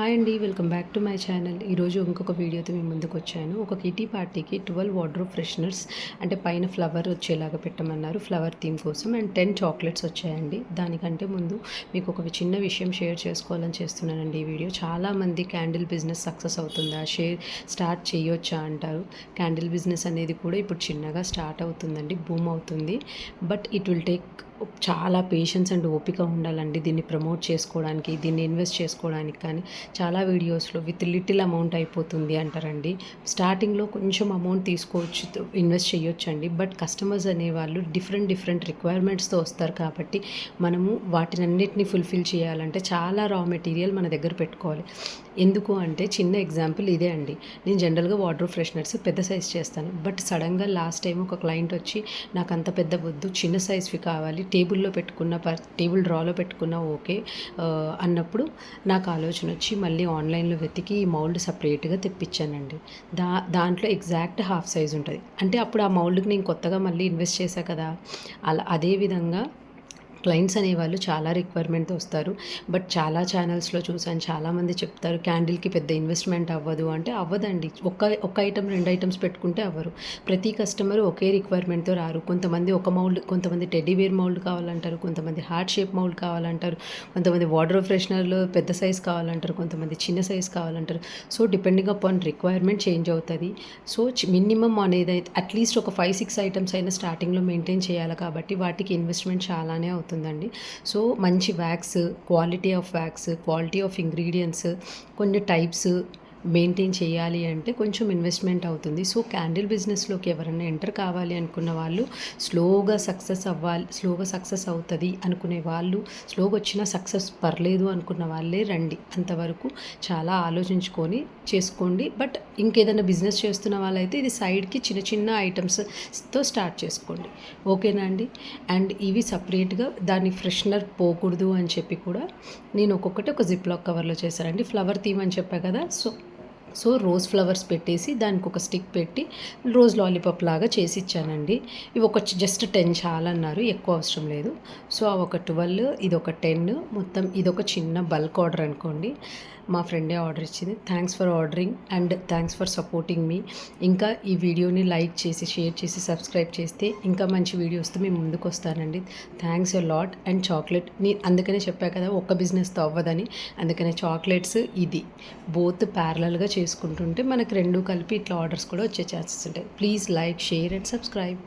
Hi అండి, welcome back to my channel. ఈరోజు ఇంకొక వీడియోతో మేము ముందుకు వచ్చాను. ఒక కిటీ పార్టీకి 12 వార్డ్రోబ్ ఫ్రెషనర్స్ అంటే పైన ఫ్లవర్ వచ్చేలాగా పెట్టమన్నారు, ఫ్లవర్ థీమ్ కోసం. అండ్ 10 చాక్లెట్స్ వచ్చాయండి. దానికంటే ముందు మీకు ఒక చిన్న విషయం షేర్ చేసుకోవాలని చేస్తున్నానండి ఈ వీడియో. చాలామంది క్యాండిల్ బిజినెస్ సక్సెస్ అవుతుందా, స్టార్ట్ చేయొచ్చా అంటారు. క్యాండిల్ బిజినెస్ అనేది కూడా ఇప్పుడు చిన్నగా స్టార్ట్ అవుతుందండి, బూమ్ అవుతుంది. బట్ ఇట్ విల్ టేక్ చాలా పేషెన్స్ అండ్ ఓపిక ఉండాలండి దీన్ని ప్రమోట్ చేసుకోవడానికి, దీన్ని ఇన్వెస్ట్ చేసుకోవడానికి. కానీ చాలా వీడియోస్లో విత్ లిటిల్ అమౌంట్ అయిపోతుంది అంటారండి. స్టార్టింగ్లో కొంచెం అమౌంట్ తీసుకోవచ్చు, ఇన్వెస్ట్ చేయొచ్చండి. బట్ కస్టమర్స్ అనేవాళ్ళు డిఫరెంట్ రిక్వైర్మెంట్స్తో వస్తారు కాబట్టి మనము వాటినన్నిటిని ఫుల్ఫిల్ చేయాలంటే చాలా రా మెటీరియల్ మన దగ్గర పెట్టుకోవాలి. ఎందుకు అంటే చిన్న ఎగ్జాంపుల్ ఇదే అండి. నేను జనరల్గా వార్డ్రోబ్ ఫ్రెషనర్స్ పెద్ద సైజ్ చేస్తాను. బట్ సడన్గా లాస్ట్ టైం ఒక క్లయింట్ వచ్చి నాకు అంత పెద్ద వద్దు, చిన్న సైజ్వి కావాలి, టేబుల్లో పెట్టుకున్న టేబుల్ డ్రాలో పెట్టుకున్న ఓకే అన్నప్పుడు నాకు ఆలోచన వచ్చి మళ్ళీ ఆన్లైన్లో వెతికి ఈ మౌల్డ్ సపరేట్గా తెప్పించానండి. దాంట్లో ఎగ్జాక్ట్ హాఫ్ సైజ్ ఉంటుంది. అంటే అప్పుడు ఆ మౌల్డ్కి నేను కొత్తగా మళ్ళీ ఇన్వెస్ట్ చేశా కదా. అదేవిధంగా క్లయింట్స్ అనేవాళ్ళు చాలా రిక్వైర్మెంట్తో వస్తారు. బట్ చాలా ఛానల్స్లో చూసాను, చాలామంది చెప్తారు క్యాండిల్కి పెద్ద ఇన్వెస్ట్మెంట్ అవ్వదు అంటే. అవ్వదండి. ఒక ఐటమ్ 2 ఐటమ్స్ పెట్టుకుంటే అవ్వరు. ప్రతి కస్టమర్ ఒకే రిక్వైర్మెంట్తో రారు. కొంతమంది ఒక మౌల్డ్, కొంతమంది టెడ్డీవేర్ మౌల్డ్ కావాలంటారు, కొంతమంది హార్ట్ షేప్ మౌల్డ్ కావాలంటారు, కొంతమంది వార్డ్రోబ్ ఫ్రెషనర్లో పెద్ద సైజ్ కావాలంటారు, కొంతమంది చిన్న సైజ్ కావాలంటారు. So depending upon requirement change అవుతుంది. సో మినిమమ్ అనేది అట్లీస్ట్ ఒక 5-6 ఐటమ్స్ అయినా స్టార్టింగ్లో మెయింటైన్ చేయాలి కాబట్టి వాటికి ఇన్వెస్ట్మెంట్ చాలానే అవుతుందండి. సో మంచి wax, quality of wax, quality of ingredients, కొన్ని టైప్స్ మెయింటైన్ చేయాలి అంటే కొంచెం ఇన్వెస్ట్మెంట్ అవుతుంది. సో క్యాండిల్ బిజినెస్లోకి ఎవరైనా ఎంటర్ కావాలి అనుకున్న వాళ్ళు, స్లోగా సక్సెస్ అవుతుంది అనుకునే వాళ్ళు, స్లోగా వచ్చినా సక్సెస్ పర్లేదు అనుకున్న వాళ్ళే రండి. అంతవరకు చాలా ఆలోచించుకొని చేసుకోండి. బట్ ఇంకేదైనా బిజినెస్ చేస్తున్న వాళ్ళైతే ఇది సైడ్కి చిన్న ఐటమ్స్తో స్టార్ట్ చేసుకోండి. ఓకేనా అండి. అండ్ ఇవి సపరేట్గా దాన్ని ఫ్రెషనర్ పోకూడదు అని చెప్పి కూడా నేను ఒక్కొక్కటి ఒక జిప్ లాక్ కవర్లో చేశానండి. ఫ్లవర్ థీమ్ అని చెప్పా కదా. సో రోజ్ ఫ్లవర్స్ పెట్టేసి దానికి ఒక స్టిక్ పెట్టి రోజ్ లాలీపాప్ లాగా చేసి ఇచ్చానండి. ఇవి ఒక జస్ట్ 10 చాలన్నారు, ఎక్కువ అవసరం లేదు. సో అవి ఒక 12, ఇది ఒక 10, మొత్తం ఇది ఒక చిన్న బల్క్ ఆర్డర్ అనుకోండి. మా ఫ్రెండే ఆర్డర్ ఇచ్చింది. Thanks for ordering and thanks for supporting మీ. ఇంకా ఈ వీడియోని లైక్ చేసి, షేర్ చేసి, సబ్స్క్రైబ్ చేస్తే ఇంకా మంచి వీడియోస్తో మేము ముందుకు వస్తానండి. Thanks a lot. And chocolate అందుకనే చెప్పా కదా ఒక్క బిజినెస్తో అవ్వదని. అందుకనే చాక్లెట్స్ ఇది బోత్ ప్యారలల్గా చేసుకుంటుంటే మనకు 2 కలిపి ఇట్లా ఆర్డర్స్ కూడా వచ్చే ఛాన్సెస్ ఉంటాయి. Please like, share and subscribe.